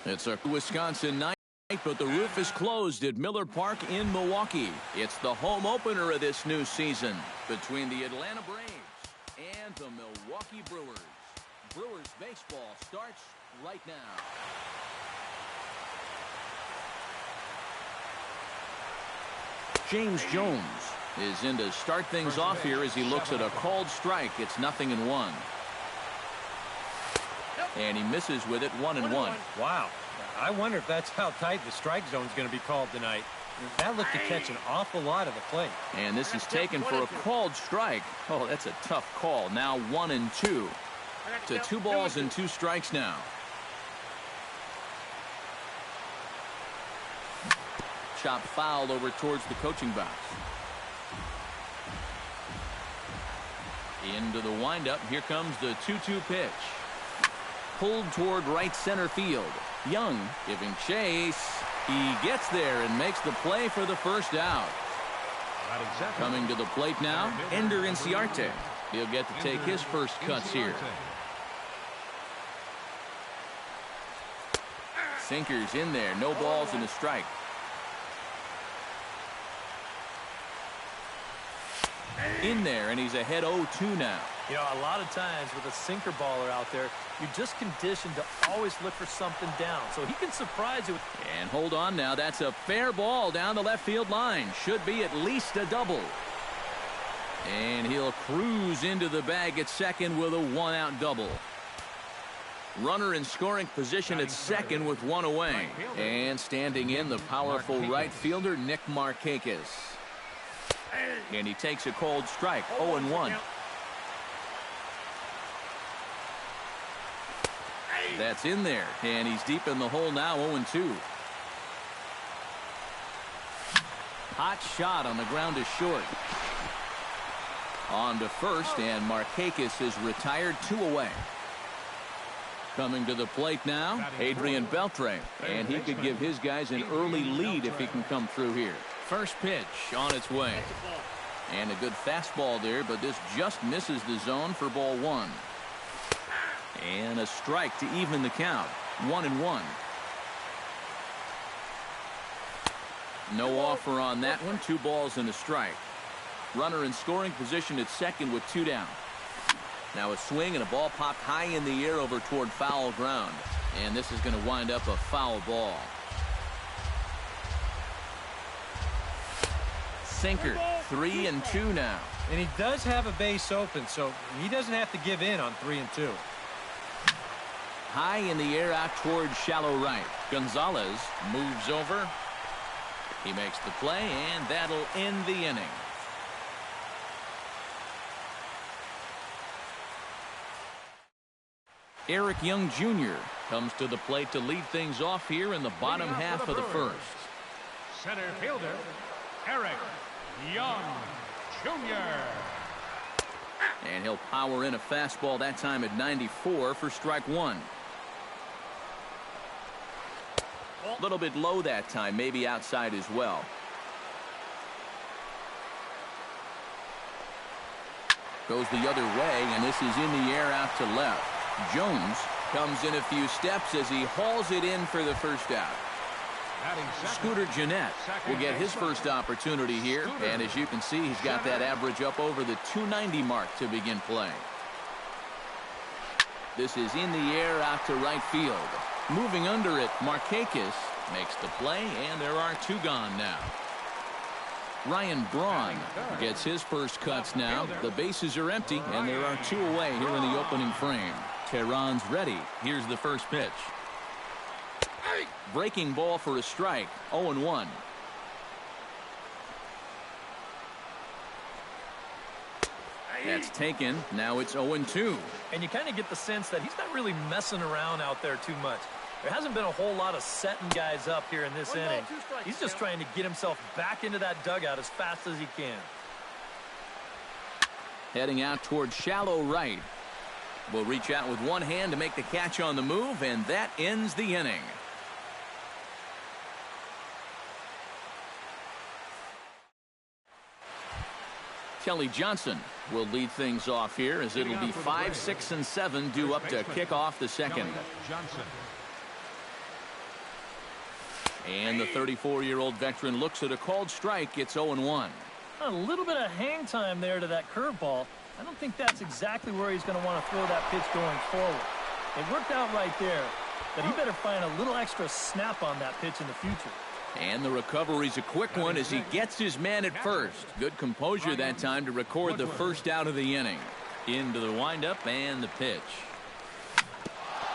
It's a Wisconsin night, but the roof is closed at Miller Park in Milwaukee. It's the home opener of this new season between the Atlanta Braves and the Milwaukee Brewers. Brewers baseball starts right now. James Jones is in to start things off here as he looks at a called strike. It's 0-1. And he misses with it, 1-1. Wow. I wonder if that's how tight the strike zone is going to be called tonight. That looked to catch an awful lot of the plate. And this is taken for a called strike. Oh, that's a tough call. Now 1-2. To 2 balls and 2 strikes now. Chop foul over towards the coaching box. Into the windup. Here comes the 2-2 pitch. Pulled toward right center field. Young giving chase. He gets there and makes the play for the first out. Coming to the plate now, Ender Inciarte. He'll get to take his first cuts here. Sinkers in there. No balls and a strike. In there, and he's ahead 0-2 now. You know, a lot of times with a sinker baller out there, you're just conditioned to always look for something down. So he can surprise you. And hold on now. That's a fair ball down the left field line. Should be at least a double. And he'll cruise into the bag at second with a one-out double. Runner in scoring position at second with one away. And standing in, the powerful right fielder, Nick Markakis. And he takes a cold strike, 0-1. That's in there, and he's deep in the hole now, 0-2. Hot shot on the ground is short. On to first, and Markakis is retired, 2 away. Coming to the plate now, Adrian Beltre, and he could give his guys an early lead if he can come through here. First pitch on its way. And a good fastball there, but this just misses the zone for ball 1. And a strike to even the count. 1-1. No offer on that one. 2 balls and a strike. Runner in scoring position at second with 2 down. Now a swing and a ball popped high in the air over toward foul ground. And this is going to wind up a foul ball. Sinker. 3-2 now. And he does have a base open, so he doesn't have to give in on 3-2. High in the air out towards shallow right. Gonzalez moves over. He makes the play, and that'll end the inning. Eric Young Jr. comes to the plate to lead things off here in the bottom half of the first. Center fielder, Eric Young Jr. And he'll power in a fastball that time at 94 for strike 1. A little bit low that time, maybe outside as well. Goes the other way, and this is in the air out to left. Jones comes in a few steps as he hauls it in for the first out. Scooter Gennett will get his first opportunity here, and as you can see, he's got that average up over the 290 mark to begin play. This is in the air out to right field. Moving under it, Markakis makes the play, and there are 2 gone now. Ryan Braun gets his first cuts now. The bases are empty, and there are 2 away here in the opening frame. Tehran's ready. Here's the first pitch. Breaking ball for a strike. 0-1. That's taken. Now it's 0-2. And you kind of get the sense that he's not really messing around out there too much. There hasn't been a whole lot of setting guys up here in this inning. He's just trying to get himself back into that dugout as fast as he can. Heading out towards shallow right. Will reach out with one hand to make the catch on the move, and that ends the inning. Kelly Johnson will lead things off here as it'll be 5, 6, and 7 due up to kick off the second. And the 34-year-old veteran looks at a called strike. It's 0-1. A little bit of hang time there to that curveball. I don't think that's exactly where he's going to want to throw that pitch going forward. It worked out right there, but he better find a little extra snap on that pitch in the future. And the recovery's a quick one as he gets his man at first. Good composure that time to record the first out of the inning. Into the windup and the pitch.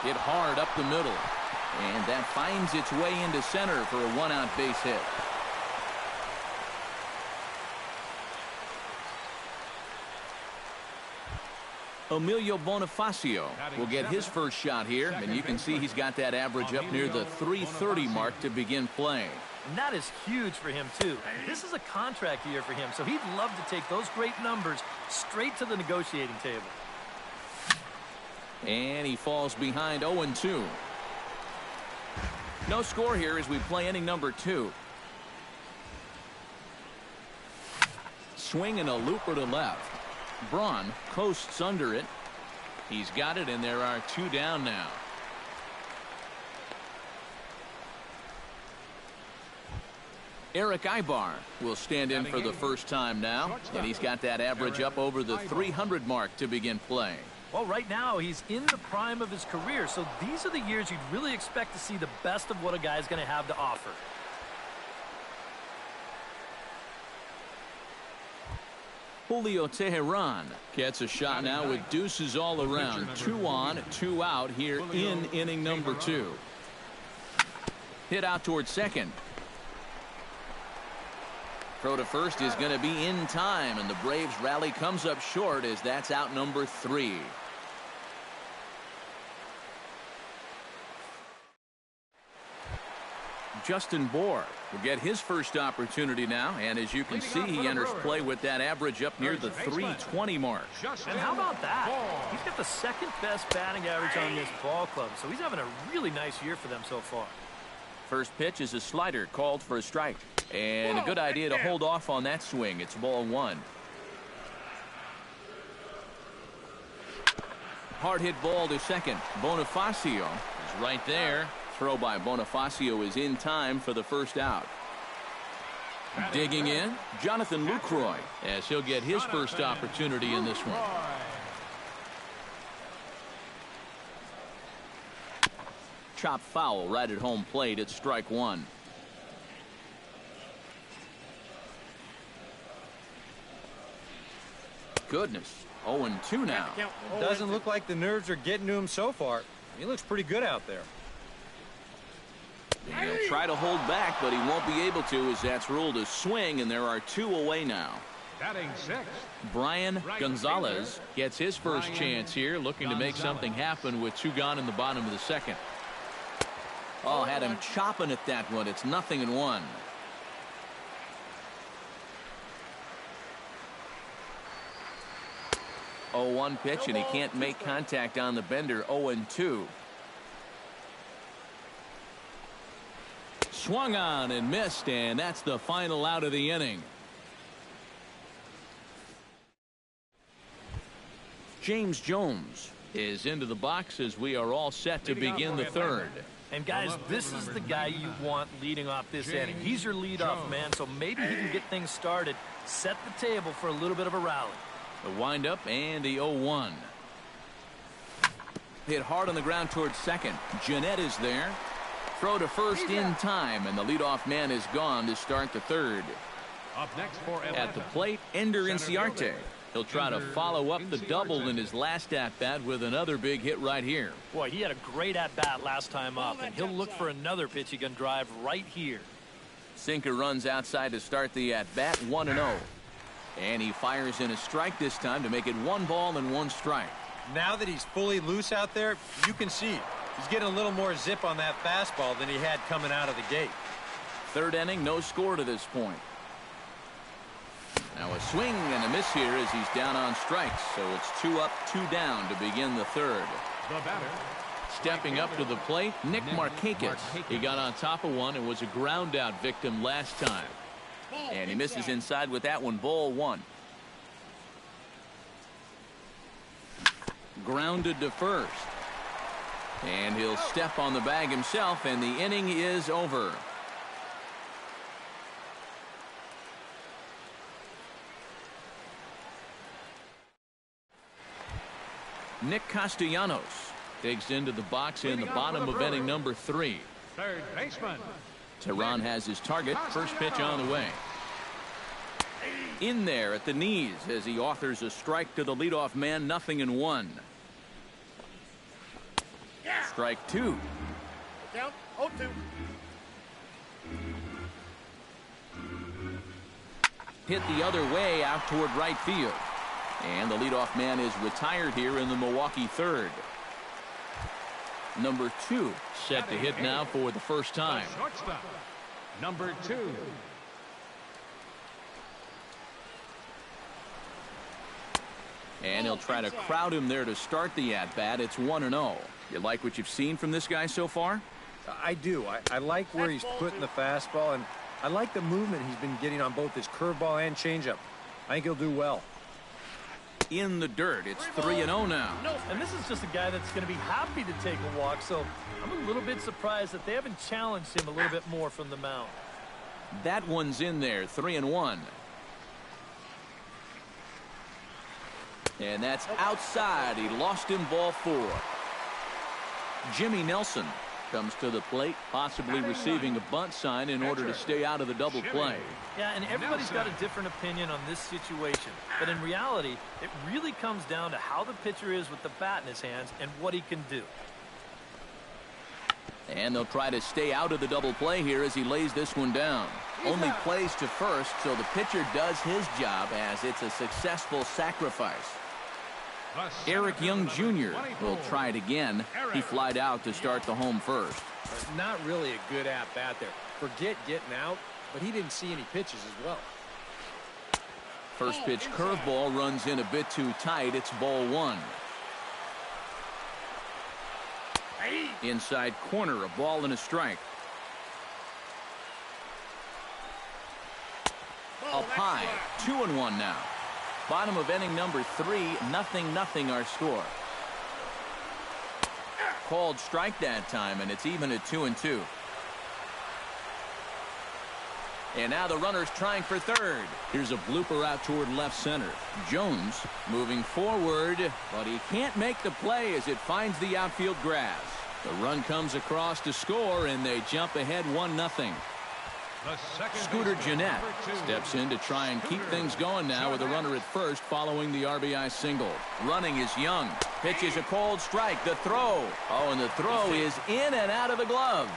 Hit hard up the middle. And that finds its way into center for a one-out base hit. Emilio Bonifacio will get his first shot here, and you can see he's got that average up near the 330 mark to begin play. And that is huge for him, too. This is a contract year for him, so he'd love to take those great numbers straight to the negotiating table. And he falls behind 0-2. No score here as we play inning number 2. Swing and a looper to left. Braun coasts under it. He's got it, and there are 2 down now. Eric Ibar will stand in for the first time now, and he's got that average up over the 300 mark to begin play. Well, right now he's in the prime of his career, so these are the years you'd really expect to see the best of what a guy's going to have to offer. Julio Teheran gets a shot now with deuces all around. 2 on, 2 out here in inning number 2. Hit out towards second. Throw to first is going to be in time, and the Braves rally comes up short as that's out number 3. Justin Bohr will get his first opportunity now, and as you can see, he enters play with that average up near the 320 mark. And how about that? He's got the second best batting average on this ball club, so he's having a really nice year for them so far. First pitch is a slider called for a strike, and a good idea to hold off on that swing. It's ball 1. Hard hit ball to second. Bonifacio is right there. Throw by Bonifacio is in time for the first out. Digging in, Jonathan Lucroy, as he'll get his first opportunity in this one. Chop foul right at home plate at strike 1. Goodness, 0-2 now. Doesn't look like the nerves are getting to him so far. He looks pretty good out there. He'll try to hold back, but he won't be able to, as that's ruled a swing, and there are 2 away now. Batting 6. Brian Gonzalez gets his first chance here, looking to make something happen with 2 gone in the bottom of the second. Oh, had him chopping at that one. It's 0-1. Oh, 1 pitch, and he can't make contact on the bender. 0-2. Swung on and missed, and that's the final out of the inning. James Jones is into the box as we are all set to begin the third. And guys, this is the guy you want leading off this inning. He's your leadoff man, so maybe he can get things started, set the table for a little bit of a rally. The windup and the 0-1. Hit hard on the ground towards second. Jeanette is there. Throw to first in time, and the leadoff man is gone to start the third. Up next for Atlanta. At the plate, Ender Inciarte. He'll try to follow up the double in his last at-bat with another big hit right here. Boy, he had a great at-bat last time up, and he'll look for another pitch he can drive right here. Sinker runs outside to start the at-bat, 1-0. And he fires in a strike this time to make it 1 ball and 1 strike. Now that he's fully loose out there, you can see he's getting a little more zip on that fastball than he had coming out of the gate. Third inning, no score to this point. Now a swing and a miss here as he's down on strikes. So it's 2 up, 2 down to begin the third. The batter. Stepping up to the plate, Nick Markakis. He got on top of one and was a ground out victim last time. And he misses inside with that one, ball 1. Grounded to first. And he'll step on the bag himself, and the inning is over. Nick Castellanos digs into the box in the bottom of inning number 3. Third baseman. Teheran has his target. First pitch on the way. In there at the knees as he authors a strike to the leadoff man. 0-1. Strike 2. Count 0-2. Hit the other way out toward right field. And the leadoff man is retired here in the Milwaukee third. Number 2 set to hit now for the first time. Shortstop. Number 2. And he'll try to crowd him there to start the at-bat. It's 1-0. You like what you've seen from this guy so far? I do. I like where he's putting the fastball, and I like the movement he's been getting on both his curveball and changeup. I think he'll do well. In the dirt, it's 3-0 now. And this is just a guy that's going to be happy to take a walk, so I'm a little bit surprised that they haven't challenged him a little bit more from the mound. That one's in there, 3-1. And that's outside. He lost him, ball 4. Jimmy Nelson comes to the plate, possibly receiving a bunt sign in order to stay out of the double play. Yeah, and everybody's got a different opinion on this situation. But in reality, it really comes down to how the pitcher is with the bat in his hands and what he can do. And they'll try to stay out of the double play here as he lays this one down. Only plays to first, so the pitcher does his job as it's a successful sacrifice. Eric Young Jr. will try it again. He flied out to start the home first. Not really a good at-bat there. Forget getting out, but he didn't see any pitches as well. First pitch curveball runs in a bit too tight. It's ball 1. Inside corner, a ball and a strike. Up high, 2-1 now. Bottom of inning number 3, 0-0 our score. Called strike that time, and it's even at 2-2. And now the runner's trying for third. Here's a blooper out toward left center. Jones moving forward, but he can't make the play as it finds the outfield grass. The run comes across to score, and they jump ahead 1-0. Scooter Gennett steps in to try and keep things going now with a runner at first following the RBI single. Running is Young. Pitches a cold strike. The throw. Oh, and the throw is in and out of the glove.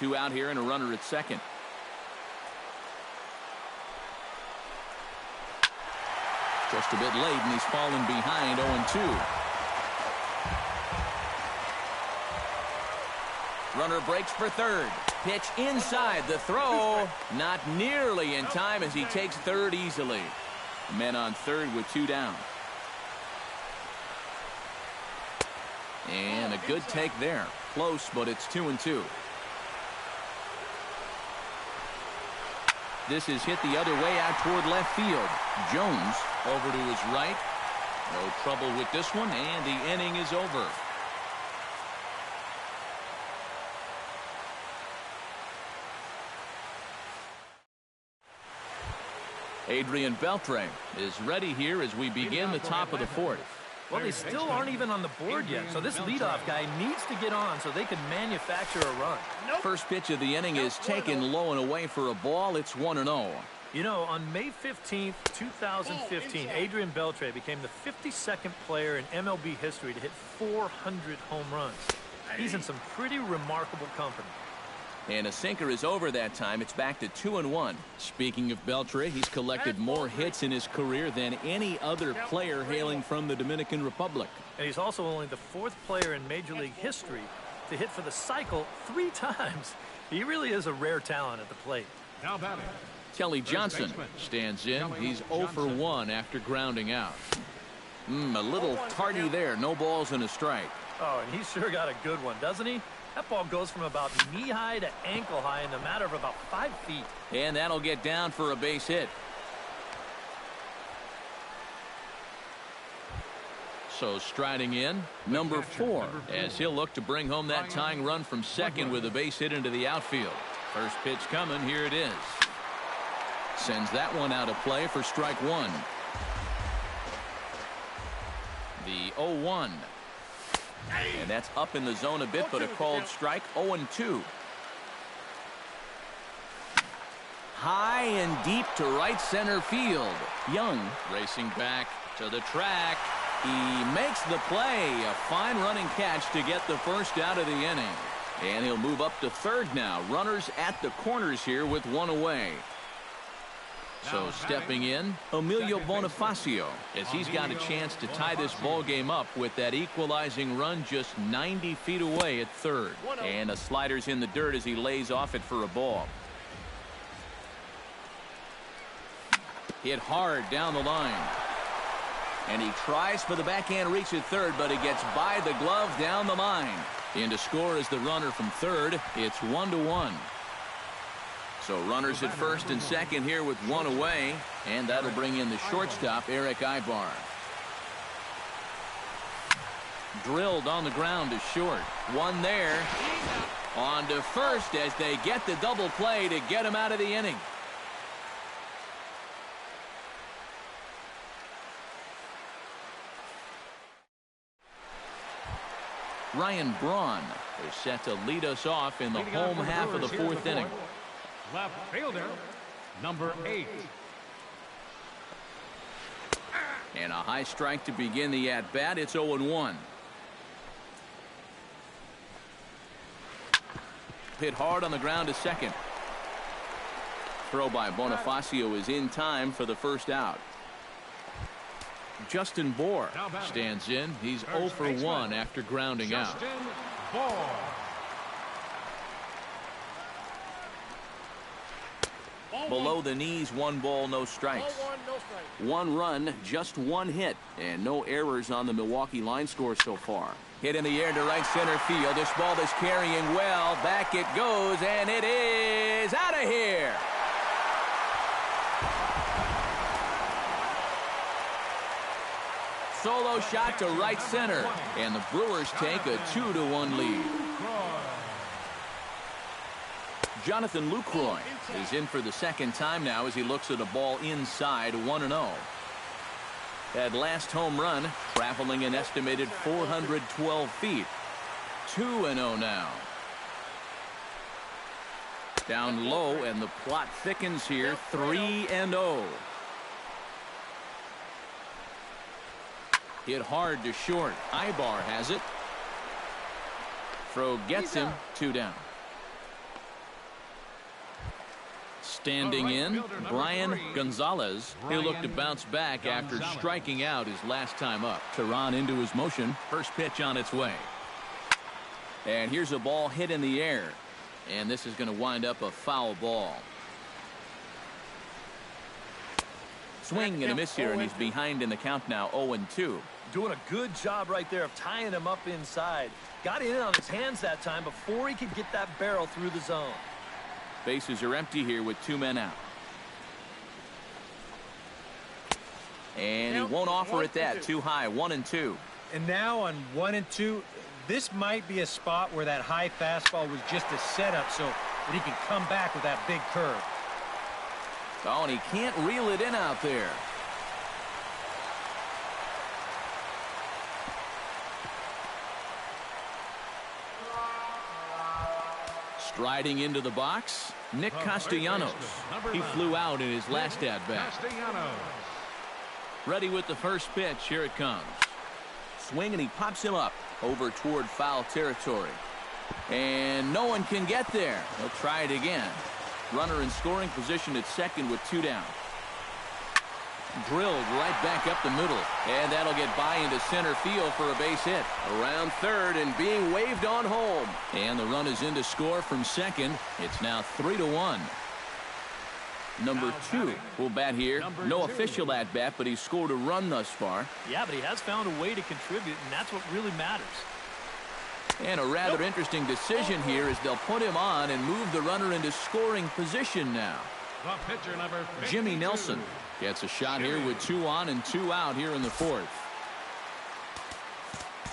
2 out here and a runner at second. Just a bit late, and he's fallen behind 0-2. Runner breaks for third. Pitch inside. The throw not nearly in time as he takes third easily. Men on third with 2 down. And a good take there. Close, but it's 2-2. This is hit the other way out toward left field. Jones over to his right. No trouble with this one, and the inning is over. Adrian Beltre is ready here as we begin the top of the 4th. Well, they still aren't even on the board yet, so this leadoff guy needs to get on so they can manufacture a run. First pitch of the inning is taken low and away for a ball. It's 1-0. You know, on May 15th, 2015, Adrian Beltre became the 52nd player in MLB history to hit 400 home runs. He's in some pretty remarkable company. And a sinker is over that time. It's back to 2-1. Speaking of Beltre, he's collected more hits in his career than any other player hailing from the Dominican Republic. And he's also only the 4th player in Major League history to hit for the cycle 3 times. He really is a rare talent at the plate. Now batting. Kelly Johnson stands in. He's 0 for 1 after grounding out. A little tardy there. No balls and a strike. Oh, and he's sure got a good one, doesn't he? That ball goes from about knee-high to ankle-high in a matter of about 5 feet. And that'll get down for a base hit. So striding in, number 4, as he'll look to bring home that tying run from second with a base hit into the outfield. First pitch coming. Here it is. Sends that one out of play for strike 1. The 0-1. And that's up in the zone a bit, but a called strike. 0-2. High and deep to right center field. Young racing back to the track. He makes the play. A fine running catch to get the first out of the inning. And he'll move up to third now. Runners at the corners here with 1 away. So stepping in, Emilio Bonifacio, as he's got a chance to tie this ball game up with that equalizing run just 90 feet away at third. And a slider's in the dirt as he lays off it for a ball. Hit hard down the line. And he tries for the backhand reach at third, but it gets by the glove down the line. In to score is the runner from third. It's 1-1. So runners at first and second here with 1 away, and that'll bring in the shortstop, Eric Ibar. Drilled on the ground to short. 1 there. On to first as they get the double play to get him out of the inning. Ryan Braun is set to lead us off in the home half of the fourth inning. Left fielder, number 8. And a high strike to begin the at-bat. It's 0-1. Hit hard on the ground to second. Throw by Bonifacio is in time for the first out. Justin Bohr stands in. He's 0 for 1 after grounding out. Below the knees, 1 ball, no strikes. 1 run, just 1 hit, and no errors on the Milwaukee line score so far. Hit in the air to right center field. This ball is carrying well. Back it goes, and it is out of here. Solo shot to right center, and the Brewers take a 2-1 lead. Jonathan Lucroy is in for the second time now as he looks at a ball inside. 1-0. That last home run traveling an estimated 412 feet. 2-0 now. Down low, and the plot thickens here. 3-0. Hit hard to short. Ibar has it. Throw gets him. 2 down. Standing in, Brian Gonzalez. He'll look to bounce back after striking out his last time up. Tehran into his motion. First pitch on its way. And here's a ball hit in the air. And this is going to wind up a foul ball. Swing and a miss here, and he's behind in the count now. 0-2. Doing a good job right there of tying him up inside. Got in on his hands that time before he could get that barrel through the zone. Bases are empty here with 2 men out. And he won't offer it that. Too high. 1-2. And now on 1-2, this might be a spot where that high fastball was just a setup so that he can come back with that big curve. Oh, and he can't reel it in out there. Striding into the box, Nick Castellanos. He flew out in his last at-bat. Ready with the first pitch. Here it comes. Swing, and he pops him up over toward foul territory. And no one can get there. He'll try it again. Runner in scoring position at second with 2 down. Drilled right back up the middle. And that'll get by into center field for a base hit. Around third and being waved on home. And the run is in to score from second. It's now 3-1. Number 2 will bat here. No official at bat, but he's scored a run thus far. Yeah, but he has found a way to contribute, and that's what really matters. And a rather interesting decision here is they'll put him on and move the runner into scoring position now. The pitcher, number 52. Jimmy Nelson gets a shot here with 2 on and 2 out here in the fourth.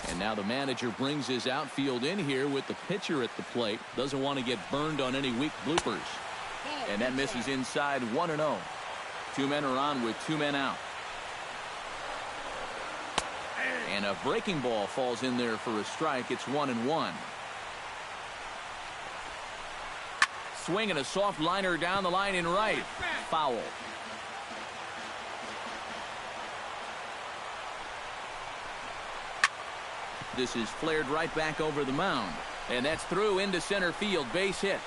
And now the manager brings his outfield in here with the pitcher at the plate. Doesn't want to get burned on any weak bloopers. And that misses inside. 1-0. 2 men are on with 2 men out. And a breaking ball falls in there for a strike. It's 1-1. Swing and a soft liner down the line in right. Foul. This is flared right back over the mound. And that's through into center field. Base hit.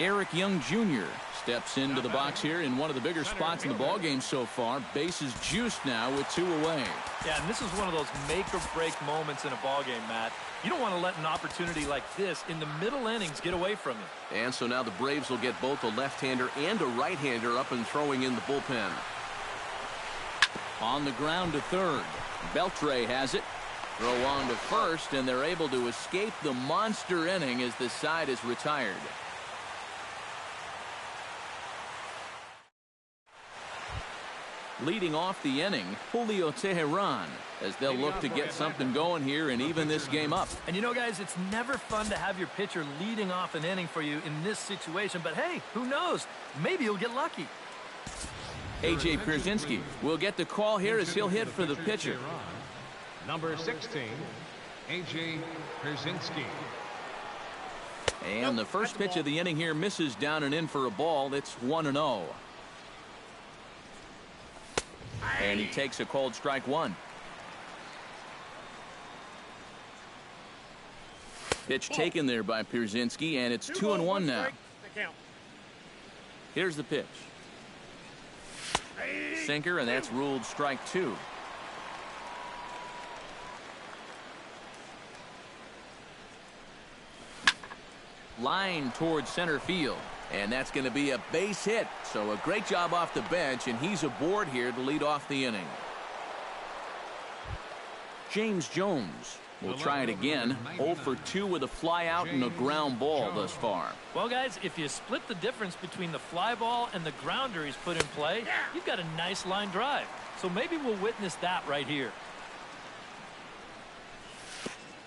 Eric Young Jr. steps into the box here in one of the bigger spots in the ballgame so far. Bases juiced now with 2 away. Yeah, and this is one of those make-or-break moments in a ballgame, Matt. You don't want to let an opportunity like this in the middle innings get away from you. And so now the Braves will get both a left-hander and a right-hander up and throwing in the bullpen. On the ground to third. Beltre has it. Throw on to first, and they're able to escape the monster inning as the side is retired. Leading off the inning, Julio Teheran, as they'll look to get something going here and even this game up. And you know, guys, it's never fun to have your pitcher leading off an inning for you in this situation. But hey, who knows? Maybe you'll get lucky. A.J. Pierzynski will get the call here as he'll hit for the pitcher. Number 16, A.J. Pierzynski. And the first pitch of the inning here misses down and in for a ball. It's 1-0. And he takes a called strike one. Pitch taken there by Pierzynski, and it's 2-1 now. Here's the pitch. Sinker, and that's ruled strike two. Line towards center field, and that's going to be a base hit. So a great job off the bench, and he's aboard here to lead off the inning. James Jones will try it again. 0 for 2 with a fly out and a ground ball thus far. Well, guys, if you split the difference between the fly ball and the grounder he's put in play, you've got a nice line drive. So maybe we'll witness that right here.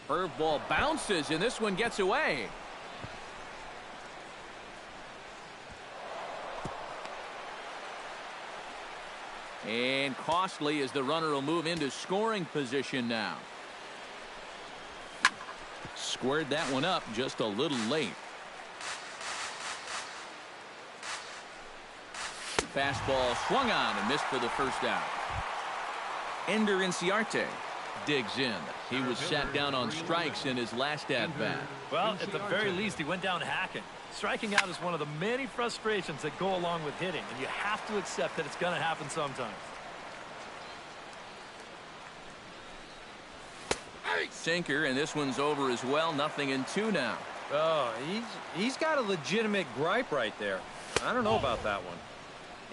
Curveball bounces, and this one gets away. And costly, as the runner will move into scoring position now. Squared that one up just a little late. Fastball swung on and missed for the first out. Ender Inciarte digs in. He was sat down on strikes in his last at-bat. Well, at the very least, he went down hacking. Striking out is one of the many frustrations that go along with hitting, and you have to accept that it's going to happen sometimes. Sinker, and this one's over as well. 0-2 now. Oh, he's got a legitimate gripe right there. I don't know about that one.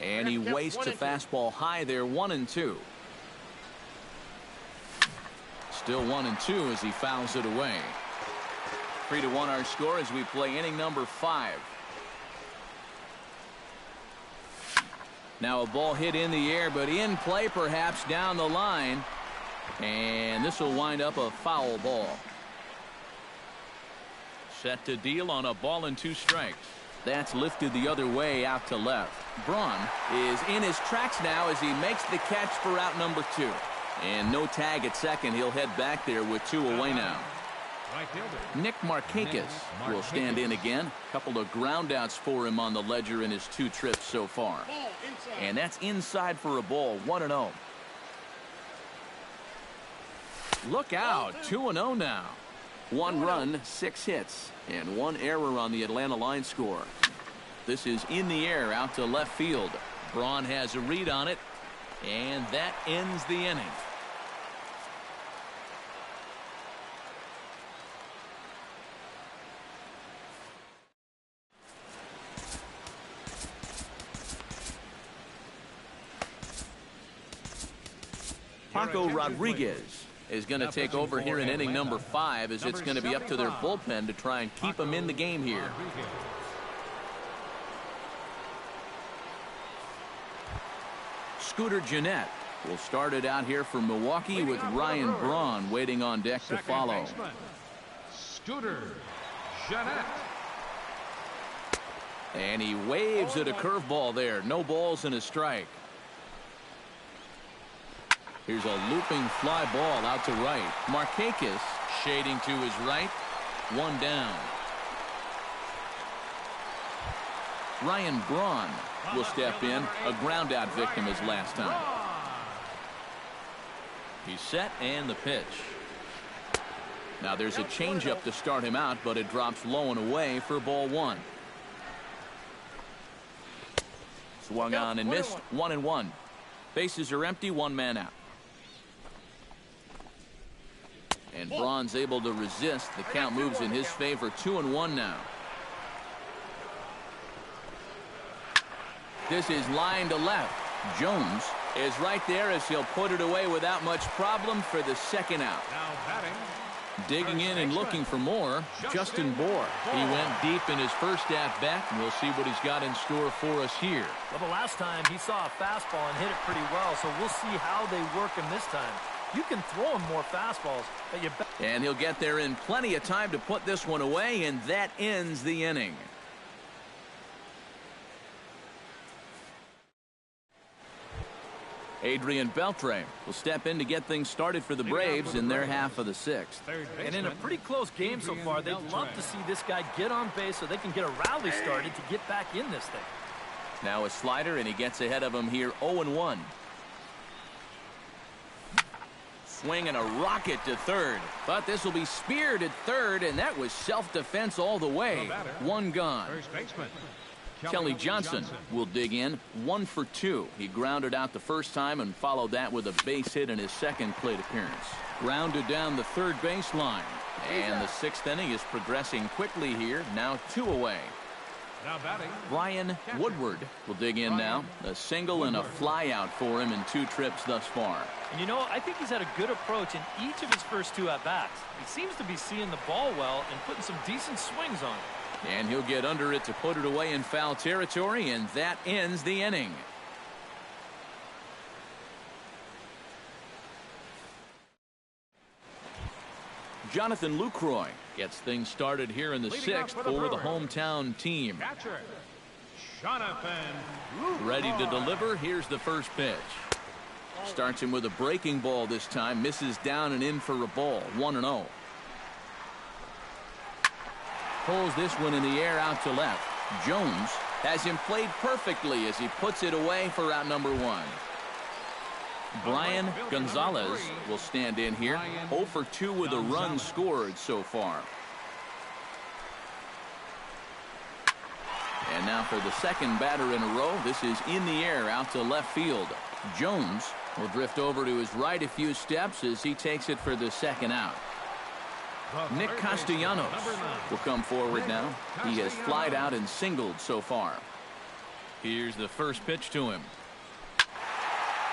And he wastes a fastball high there. 1-2. Still 1-2 as he fouls it away. 3-1 our score as we play inning number 5. Now a ball hit in the air, but in play perhaps down the line. And this will wind up a foul ball. Set to deal on a ball and 2 strikes. That's lifted the other way out to left. Braun is in his tracks now as he makes the catch for out number 2. And no tag at second. He'll head back there with 2 away now. Nick Markakis will stand in again. A couple of groundouts for him on the ledger in his 2 trips so far. And that's inside for a ball. 1-0. Look out. 2-0 now. 1 run, 6 hits, and 1 error on the Atlanta line score. This is in the air out to left field. Braun has a read on it, and that ends the inning. Paco Rodriguez is going to take over here in inning number 5, as it's going to be up to their bullpen to try and keep them in the game here. Scooter Gennett will start it out here for Milwaukee with Ryan Braun waiting on deck to follow. Scooter Gennett. And he waves at a curveball there. No balls and a strike. Here's a looping fly ball out to right. Markakis shading to his right. 1 down. Ryan Braun will step in. A ground out victim as last time. He's set and the pitch. Now there's a changeup to start him out, but it drops low and away for ball 1. Swung on and missed. 1-1. Bases are empty. 1 man out. And Braun's able to resist. The count moves in his favor. 2-1 now. This is line to left. Jones is right there as he'll put it away without much problem for the 2nd out. Now batting, Digging in and looking for more, Justin Bohr. He went deep in his first at-bat, and we'll see what he's got in store for us here. Well, the last time he saw a fastball and hit it pretty well, so we'll see how they work him this time. You can throw him more fastballs, but you... And he'll get there in plenty of time to put this one away, and that ends the inning. Adrian Beltre will step in to get things started for the Braves in their half of the sixth. And in a pretty close game so far, they'd love to see this guy get on base so they can get a rally started to get back in this thing. Now a slider, and he gets ahead of him here 0-1. Swing and a rocket to third. But this will be speared at third, and that was self-defense all the way. One gone. First baseman Kelly Johnson will dig in 1 for 2. He grounded out the first time and followed that with a base hit in his second plate appearance. Grounded down the third baseline. And the sixth inning is progressing quickly here. Now 2 away. Now batting, Brian Woodward will dig in now. A single and a fly out for him in 2 trips thus far. And you know, I think he's had a good approach in each of his first 2 at-bats. He seems to be seeing the ball well and putting some decent swings on it. And he'll get under it to put it away in foul territory, and that ends the inning. Jonathan Lucroy gets things started here in the sixth for the hometown team. catcher, Jonathan Ready to deliver. Here's the first pitch. Starts him with a breaking ball this time. Misses down and in for a ball. 1-0. Pulls this one in the air out to left. Jones has him played perfectly as he puts it away for out number 1. Brian Gonzalez will stand in here. 0 for 2 with a run scored so far. And now for the second batter in a row. This is in the air out to left field. Jones will drift over to his right a few steps as he takes it for the second out. Nick Castellanos will come forward now. He has flied out and singled so far. Here's the first pitch to him.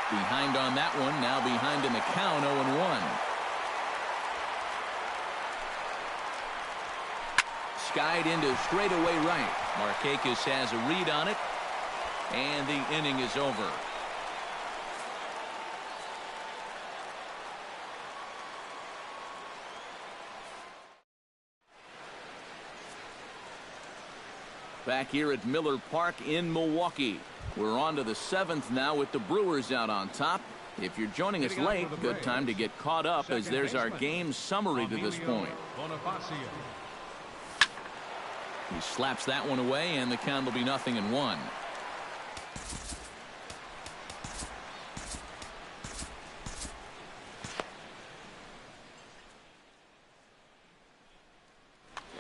Behind on that one. Now behind in the count. 0-1. Skied into straightaway right. Markakis has a read on it. And the inning is over. Back here at Miller Park in Milwaukee. We're on to the 7th now with the Brewers out on top. If you're joining us late, good time to get caught up as there's our game summary to this point. He slaps that one away, and the count will be 0-1.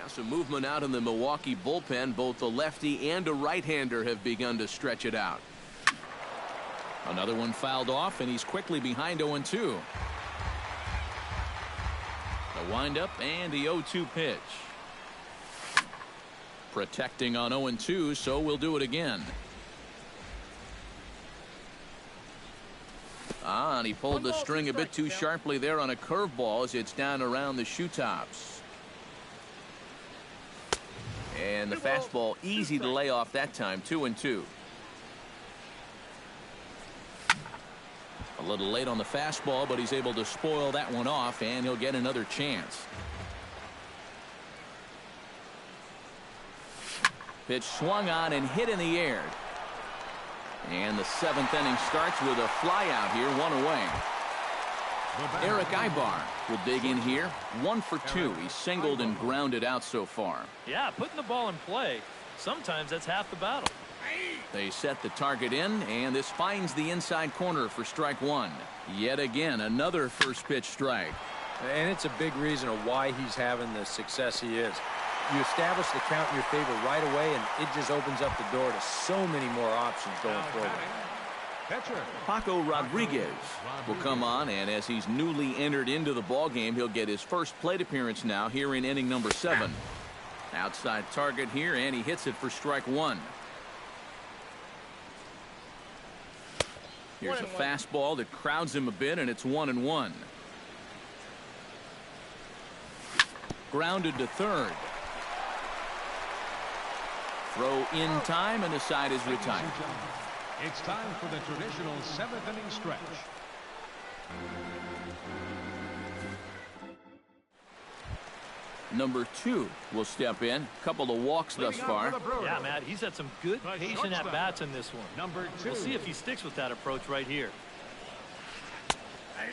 Some movement out in the Milwaukee bullpen. Both the lefty and a right-hander have begun to stretch it out. Another one fouled off, and he's quickly behind 0-2. The windup and the 0-2 pitch. Protecting on 0-2, so we'll do it again. And he pulled the string a bit too sharply there on a curveball as it's down around the shoe tops. And the fastball easy to lay off that time. 2-2. A little late on the fastball, but he's able to spoil that one off, and he'll get another chance. Pitch swung on and hit in the air. And the 7th inning starts with a fly out here, 1 away. Eric Ibar will dig in here. 1 for 2. He's singled and grounded out so far. Yeah, putting the ball in play. Sometimes that's half the battle. They set the target in, and this finds the inside corner for strike 1. Yet again, another first pitch strike. And it's a big reason of why he's having the success he is. You establish the count in your favor right away, and it just opens up the door to so many more options going forward. Paco Rodriguez will come on, and as he's newly entered into the ballgame, he'll get his first plate appearance now here in inning number 7. Outside target here, and he hits it for strike 1. Here's a fastball that crowds him a bit, and it's 1-1. Grounded to third. Throw in time, and the side is retired. It's time for the traditional 7th inning stretch. Number 2 will step in. Couple of walks thus far. Yeah, Matt, he's had some good patient at-bats in this one. Number 2. We'll see if he sticks with that approach right here.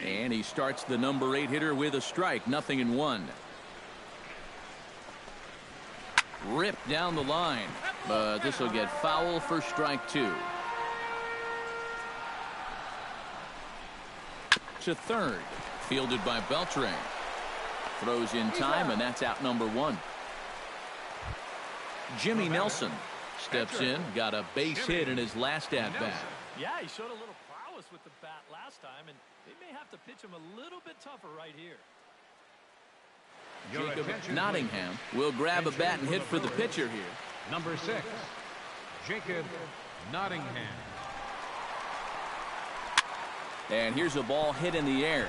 And he starts the number 8 hitter with a strike. 0-1. Ripped down the line, but this will get foul for strike 2. To third, fielded by Beltre. Throws in time, and that's out number 1. Jimmy Nelson steps in, got a base hit in his last at-bat. Yeah, he showed a little prowess with the bat last time, and they may have to pitch him a little bit tougher right here. Jacob Nottingham will grab a bat and hit for the pitcher here. Number 6, Jacob Nottingham. And here's a ball hit in the air.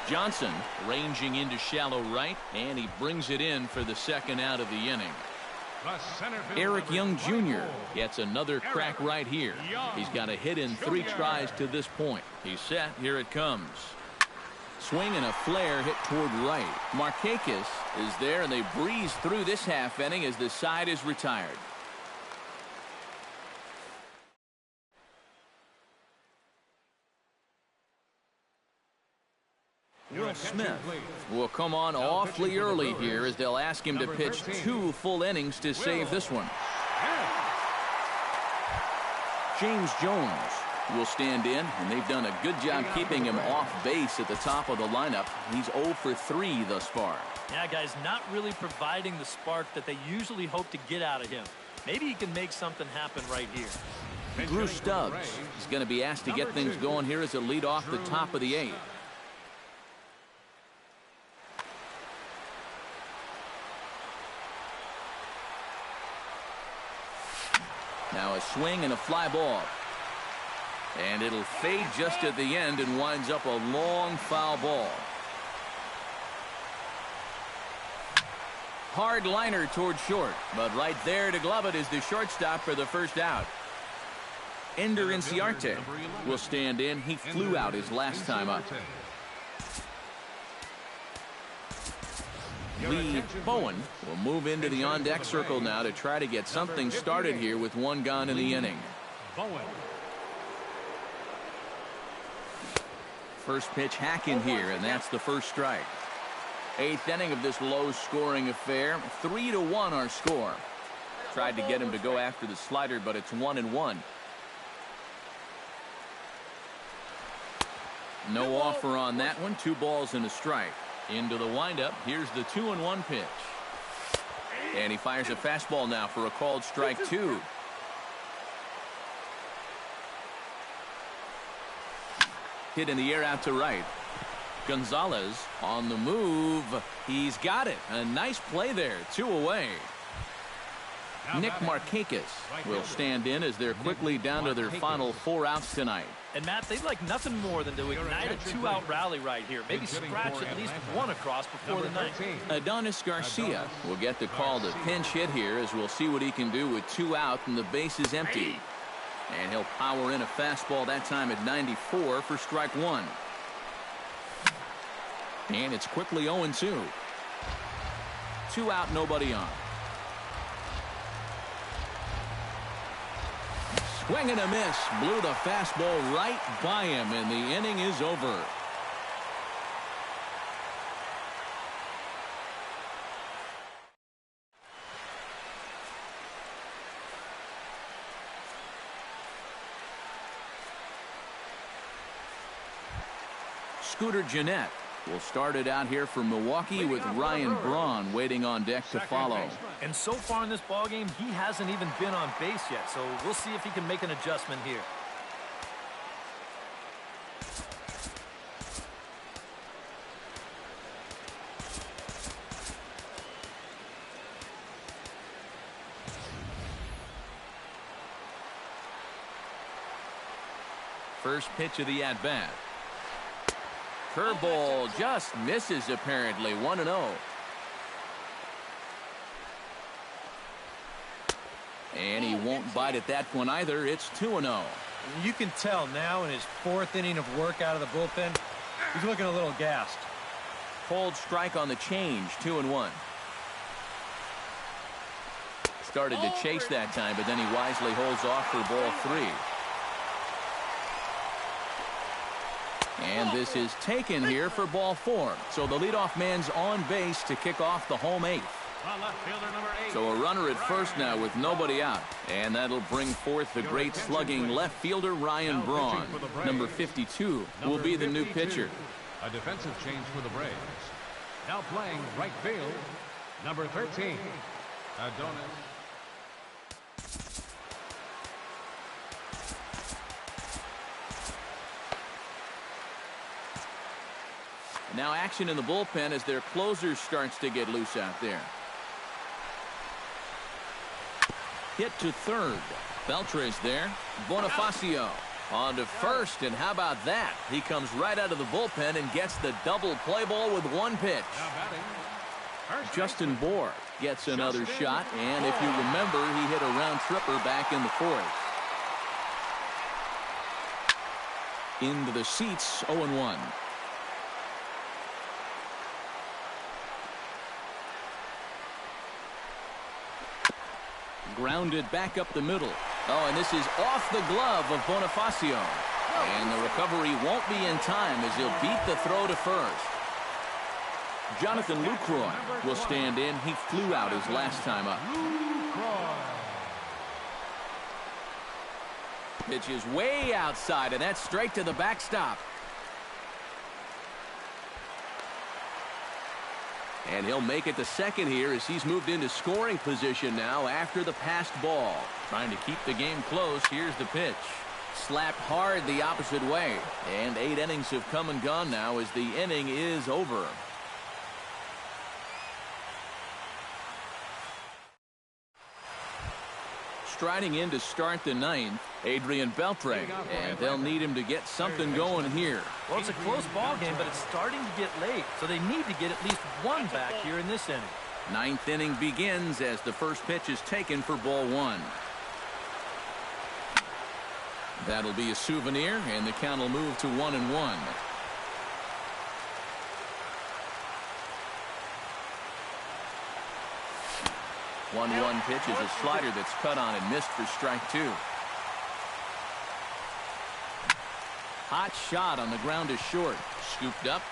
Johnson ranging into shallow right, and he brings it in for the second out of the inning. Eric Young Jr. gets another crack right here. He's got a hit in 3 tries to this point. He's set. Here it comes. Swing and a flare hit toward right. Markakis is there, and they breeze through this half inning as the side is retired. Will Smith will come on awfully early here as they'll ask him to pitch 2 full innings to save this one. James Jones will stand in, and they've done a good job keeping him off base at the top of the lineup. He's 0 for 3 thus far. Yeah, guys, not really providing the spark that they usually hope to get out of him. Maybe he can make something happen right here. Drew Stubbs is going to be asked to get things going here as a lead off the top of the 8th. Now a swing and a fly ball. And it'll fade just at the end and winds up a long foul ball. Hard liner toward short, but right there to glove it is the shortstop for the first out. Ender Inciarte will stand in. He flew out his last time up. Lee Bowen will move into the on-deck circle now to try to get something started here with 1 gone in the inning. First pitch hack in here, and that's the first strike. 8th inning of this low-scoring affair. 3-1 our score. Tried to get him to go after the slider, but it's 1-1. No offer on that one. 2 balls and a strike. Into the windup. Here's the 2-1 pitch. And he fires a fastball now for a called strike 2. Hit in the air out to right. Gonzalez on the move. He's got it. A nice play there. 2 away. Nick Markakis will stand in as they're quickly down to their final 4 outs tonight. And Matt, they'd like nothing more than to ignite a 2-out rally right here. Maybe scratch at least 1 across before the 9th. Adonis Garcia will get the call to pinch hit here as we'll see what he can do with 2 out and the base is empty. And he'll power in a fastball that time at 94 for strike 1. And it's quickly 0-2. 2 out, nobody on. Swing and a miss. Blew the fastball right by him, and the inning is over. Scooter Gennett will start it out here for Milwaukee with Ryan Braun waiting on deck to follow. And so far in this ballgame, he hasn't even been on base yet, so we'll see if he can make an adjustment here. First pitch of the at-bat. Curveball just misses apparently. 1-0. And he won't bite at that one either. It's 2-0. You can tell now in his 4th inning of work out of the bullpen, he's looking a little gassed. Cold strike on the change, 2-1. Started to chase that time, but then he wisely holds off for ball 3. And this is taken here for ball 4. So the leadoff man's on base to kick off the home 8th. So a runner at first now with nobody out. And that'll bring forth the great slugging left fielder Ryan Braun. Number 52 will be the new pitcher. A defensive change for the Braves. Now playing right field, number 13, Adonis. Now action in the bullpen as their closer starts to get loose out there. Hit to third. Beltre's there. Bonifacio on to first, and how about that? He comes right out of the bullpen and gets the double play ball with 1 pitch. Justin Bohr gets another shot, and if you remember, he hit a round tripper back in the 4th. Into the seats, 0-1. Grounded back up the middle. Oh, and this is off the glove of Bonifacio. And the recovery won't be in time as he'll beat the throw to first. Jonathan Lucroy will stand in. He flew out his last time up. Pitch is way outside, and that's straight to the backstop. And he'll make it to second here as he's moved into scoring position now after the passed ball. Trying to keep the game close. Here's the pitch. Slapped hard the opposite way. And 8 innings have come and gone now as the inning is over. Striding in to start the 9th, Adrian Beltre, and they'll need him to get something going here. Well, it's a close ball game, but it's starting to get late, so they need to get at least 1 back here in this inning. 9th inning begins as the first pitch is taken for ball 1. That'll be a souvenir, and the count will move to 1-1. 1-1 pitch is a slider that's cut on and missed for strike 2. Hot shot on the ground to short. Scooped up.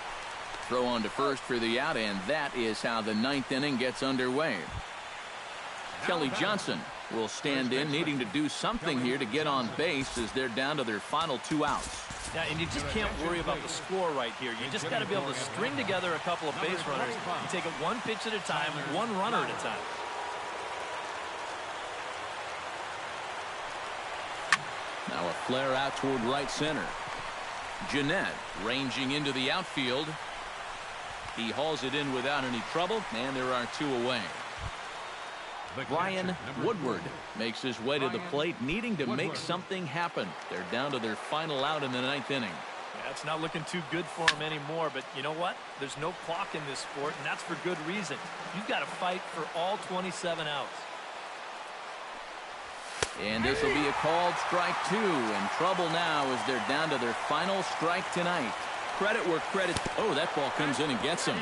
Throw on to first for the out, and that is how the 9th inning gets underway. Kelly Johnson will stand in, needing to do something here to get on base as they're down to their final 2 outs. Yeah, and you just can't worry about the score right here. You just got to be able to string together a couple of base runners and take it 1 pitch at a time, 1 runner at a time. Now a flare out toward right center. Jeanette ranging into the outfield. He hauls it in without any trouble, and there are 2 away. Brian Woodward makes his way to the plate, needing to make something happen. They're down to their final out in the 9th inning. Yeah, it's not looking too good for him anymore, but you know what? There's no clock in this sport, and that's for good reason. You've got to fight for all 27 outs. And this will be a called strike 2. In trouble now as they're down to their final strike tonight. Credit where credit. Oh, that ball comes in and gets him.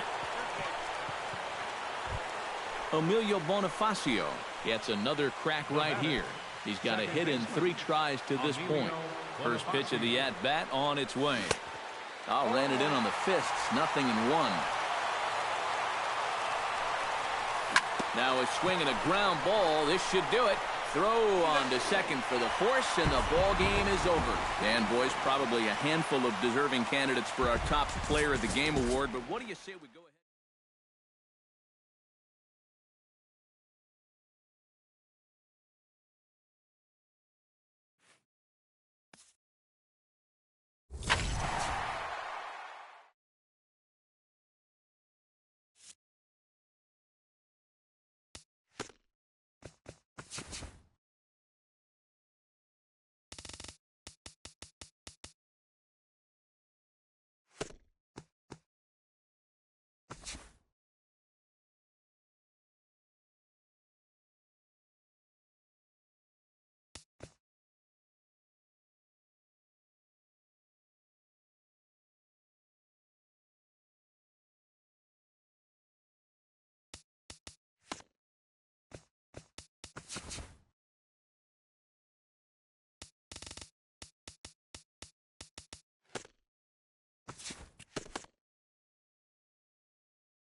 Emilio Bonifacio gets another crack right here. He's got a hit in 3 tries to this point. First pitch of the at-bat on its way. Oh, ran it in on the fists. 0-1. Now a swing and a ground ball. This should do it. Throw on to second for the force, and the ball game is over. And boys, probably a handful of deserving candidates for our top player of the game award, but what do you say we go ahead?